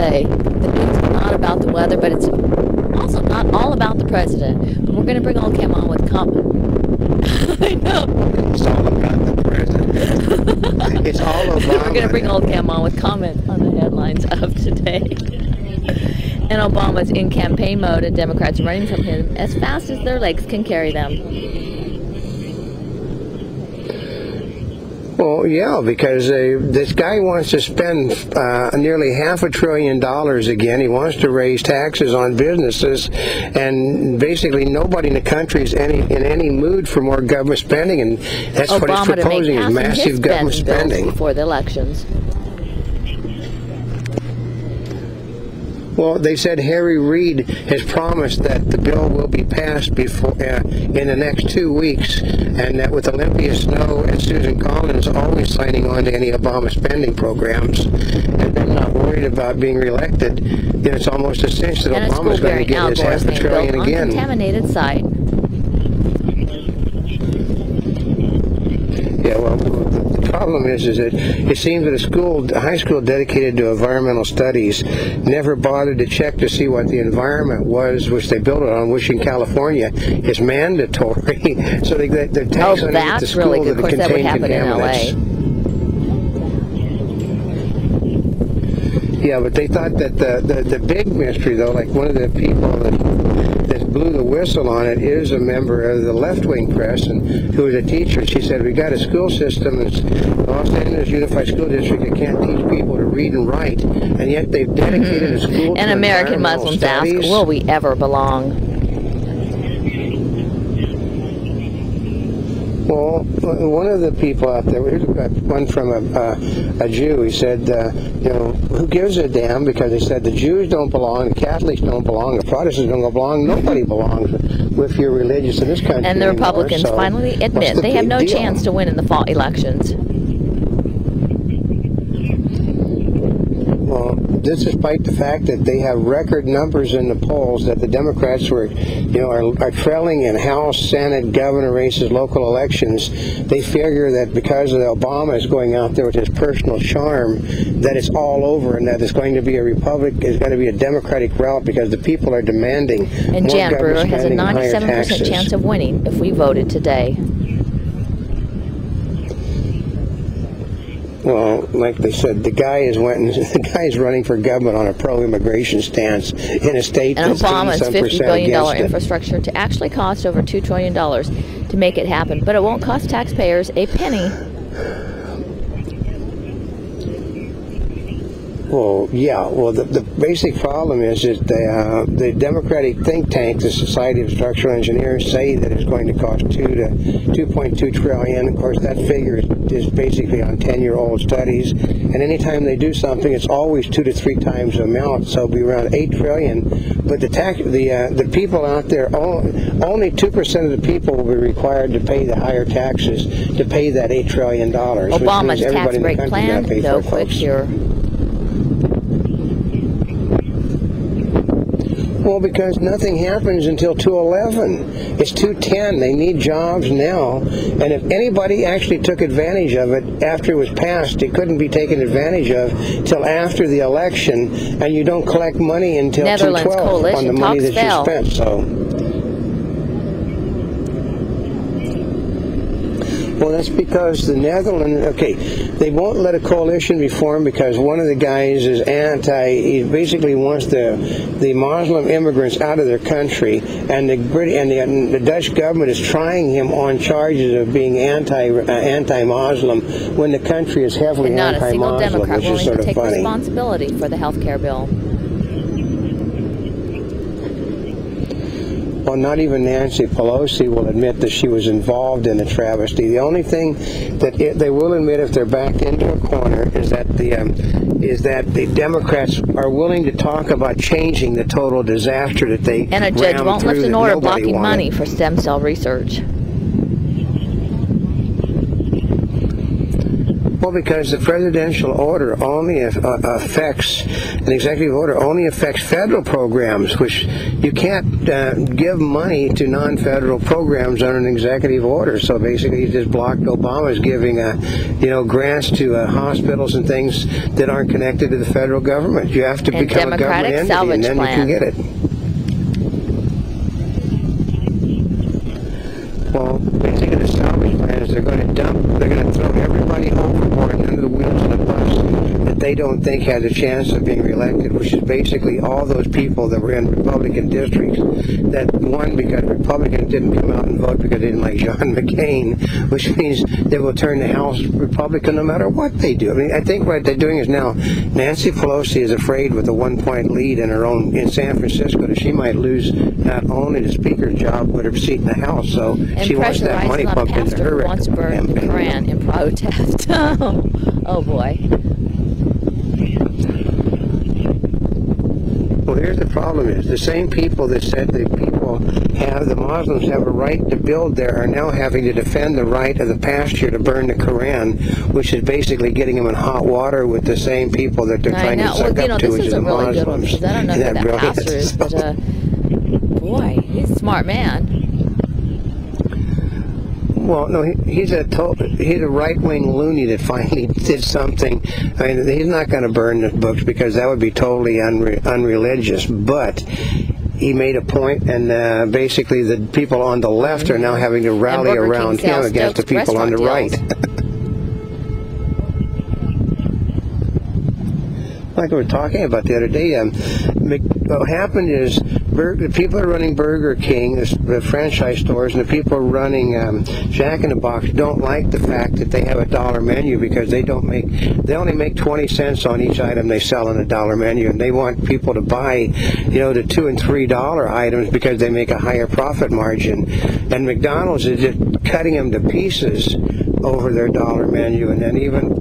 say. The news is not about the weather, but it's also not all about the president. But we're going to bring Oldecam on with I know. It's all about the president. It's all about. We're going to bring Oldecam on with comment on the headlines of today. And Obama's in campaign mode, and Democrats running from him as fast as their legs can carry them. Well, yeah, because this guy wants to spend nearly $500 billion again. He wants to raise taxes on businesses, and basically nobody in the country is in any mood for more government spending, and that's Obama what he's proposing, is massive government spending before the elections. Well, they said Harry Reid has promised that the bill will be passed before in the next 2 weeks, and that with Olympia Snowe and Susan Collins always signing on to any Obama spending programs, and they're not worried about being reelected, then it's almost a cinch that Obama's going to get his $500 billion again. Contaminated site. Yeah, well, the problem is that it seems that a high school dedicated to environmental studies never bothered to check to see what the environment was, which they built it on, which in California is mandatory. So they're taxing the school really good. that it contained contaminants. Yeah, but they thought that the big mystery, though, like one of the people that blew the whistle on it is a member of the left-wing press, and who was a teacher. She said, we got a school system, it's the Los Angeles Unified School District, that can't teach people to read and write, and yet they've dedicated a school to and American Muslims ask, will we ever belong? Well, one of the people out there, one from a Jew, he said, who gives a damn, because they said the Jews don't belong, the Catholics don't belong, the Protestants don't belong, nobody belongs with your religious in this country. And the Republicans finally admit they have no chance to win in the fall elections. Well, this despite the fact that they have record numbers in the polls, that the Democrats are trailing in House, Senate, governor races, local elections. They figure that because Obama is going out there with his personal charm, that it's all over, and that it's going to be a Democratic rout, because the people are demanding and more Jan Brewer has a 97% chance of winning if we voted today. Well, like they said, the guy is running for government on a pro-immigration stance in a state that's Obama's $50 billion it. infrastructure to actually cost over $2 trillion to make it happen, but it won't cost taxpayers a penny. Well, yeah. Well, the basic problem is that the Democratic think tank, the Society of Structural Engineers, say that it's going to cost $2.2 trillion. Of course, that figure is basically on 10-year-old studies, and anytime they do something, it's always 2 to 3 times the amount. So it'll be around $8 trillion. But the people out there, only 2% of the people will be required to pay the higher taxes to pay that $8 trillion. Obama's tax break plan, no quick cure. Well, because nothing happens until 2011. It's 2010. They need jobs now. And if anybody actually took advantage of it after it was passed, it couldn't be taken advantage of till after the election, and you don't collect money until 2012 on the money that you spent. So. Well, that's because the Netherlands, they won't let a coalition be formed because one of the guys is he basically wants the Muslim immigrants out of their country, and the Dutch government is trying him on charges of being anti-Muslim when the country is heavily anti-Muslim, which is sort of funny. Not a single Democrat willing to take responsibility for the health care bill. Well, not even Nancy Pelosi will admit that she was involved in the travesty. The only thing that they will admit if they're backed into a corner is that the Democrats are willing to talk about changing the total disaster that they and a judge won't lift an order blocking money for stem cell research. Well, because the presidential order only affects, an executive order only affects federal programs, which you can't give money to non-federal programs under an executive order. So basically, he just blocked Obama's giving, grants to hospitals and things that aren't connected to the federal government. You have to become a government entity, and then you can get it. Well, basically the salvage plan is they're going to throw everybody overboard under the wheels of the bus that they don't think has a chance of being reelected, which is basically all those people that were in Republican districts that won because Republicans didn't come out and vote because they didn't like John McCain, which means they will turn the House Republican no matter what they do. I mean, I think what they're doing is now Nancy Pelosi is afraid with a 1-point lead in San Francisco that she might lose not only the speaker's job but her seat in the House. So she wants that money pumped into her wants to burn the Quran in protest. Oh boy. Well, here's the problem: is the same people that said that the Muslims have a right to build there are now having to defend the right of the pasture to burn the Quran, which is basically getting them in hot water with the same people that they're trying to suck up to, which is the Muslims. Good one, because I don't know who that pastor is, but boy, he's a smart man. Well, no, he's a right-wing loony that finally did something. I mean, he's not going to burn the books because that would be totally unreligious. But he made a point, and basically the people on the left are now having to rally around him against the people on the right. Like we were talking about the other day, what happened is the people are running Burger King, the franchise stores, and the people running Jack in the Box don't like the fact that they have a dollar menu because they only make 20 cents on each item they sell on a dollar menu, and they want people to buy, the $2 and $3 items because they make a higher profit margin. And McDonald's is just cutting them to pieces over their dollar menu, and then even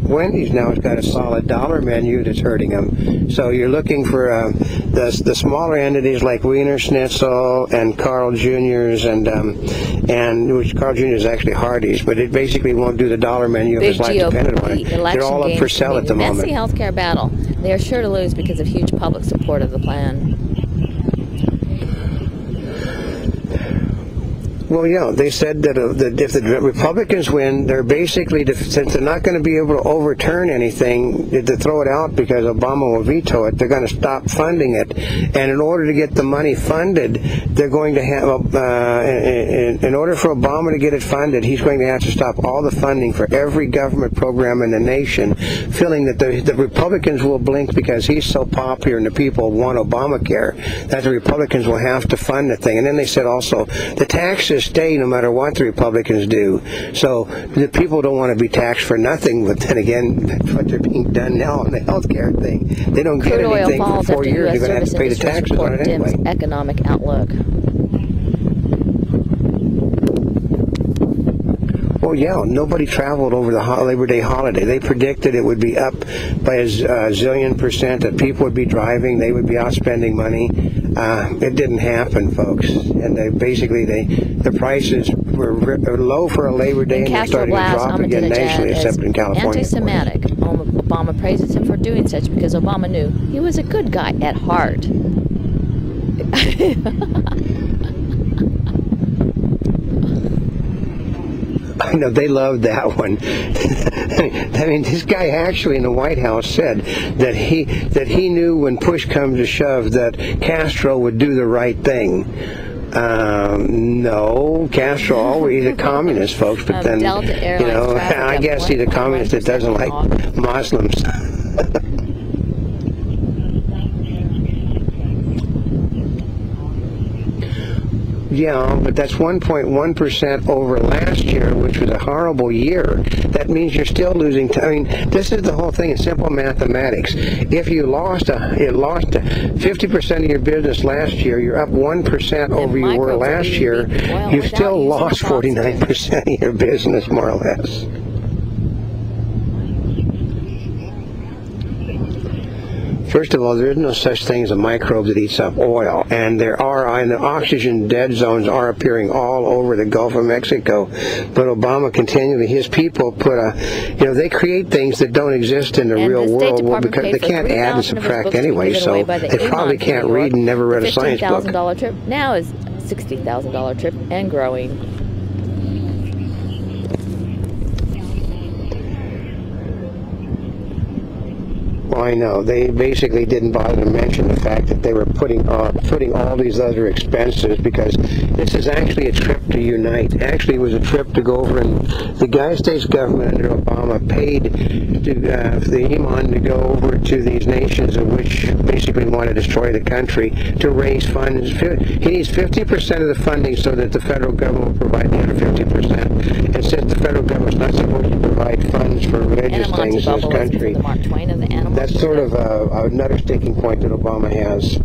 Wendy's now has got a solid dollar menu that's hurting them. So you're looking for the smaller entities like Wiener Schnitzel and Carl Jr.'s, and which Carl Jr. is actually Hardee's, but it basically won't do the dollar menu if it's like dependent on it. They're all up for sale at the moment. Messy healthcare battle. They are sure to lose because of huge public support of the plan. Well, yeah, they said that if the Republicans win, they're basically, since they're not going to be able to overturn anything, to throw it out because Obama will veto it, they're going to stop funding it. And in order to get the money funded, they're going to have, in order for Obama to get it funded, he's going to have to stop all the funding for every government program in the nation, feeling that the Republicans will blink because he's so popular and the people want Obamacare, that the Republicans will have to fund the thing. And then they said also, the taxes stay no matter what the Republicans do. So the people don't want to be taxed for nothing, but then again, that's what they're being done now on the health care thing. They don't get anything for 4 years. They're going to have to pay the taxes on it anyway. Economic outlook. Well, yeah, nobody traveled over the Labor Day holiday. They predicted it would be up by a zillion %, that people would be driving, they would be out spending money. It didn't happen, folks. And the prices were low for a Labor Day, and they're starting to drop again nationally, except in California. Anti-Semitic. Obama praises him for doing such because Obama knew he was a good guy at heart. I know, they loved that one. I mean, this guy actually in the White House said that he knew when push comes to shove that Castro would do the right thing. No, Castro always a communist, folks. But then, I guess he's a communist that doesn't like Muslims. Yeah, but that's 1.1% over last year, which was a horrible year. That means you're still losing. I mean, this is the whole thing in simple mathematics. If you lost 50% of your business last year, you're up 1% over you were last year. You still lost 49% of your business, more or less. First of all, there is no such thing as a microbe that eats up oil, and the oxygen dead zones are appearing all over the Gulf of Mexico. But Obama continually, his people they create things that don't exist in the real world because they can't add and subtract anyway, so they probably can't read and never read a science book. $15,000 trip now is $60,000 trip and growing. Well, I know. They basically didn't bother to mention the fact that they were putting all these other expenses, because this is actually a trip to unite. Actually, it was a trip to go over, and the United States government under Obama paid for the Iman to go over to these nations of which basically want to destroy the country to raise funds. He needs 50% of the funding so that the federal government will provide the other 50%. And since the federal government's not supposed to provide funds for religious things in this country, the Mark Twain of the animals. That's sort of another sticking point that Obama has.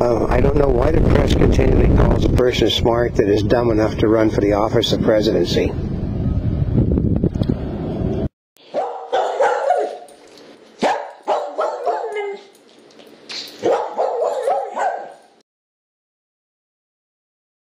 I don't know why the press continually calls a person smart that is dumb enough to run for the office of presidency.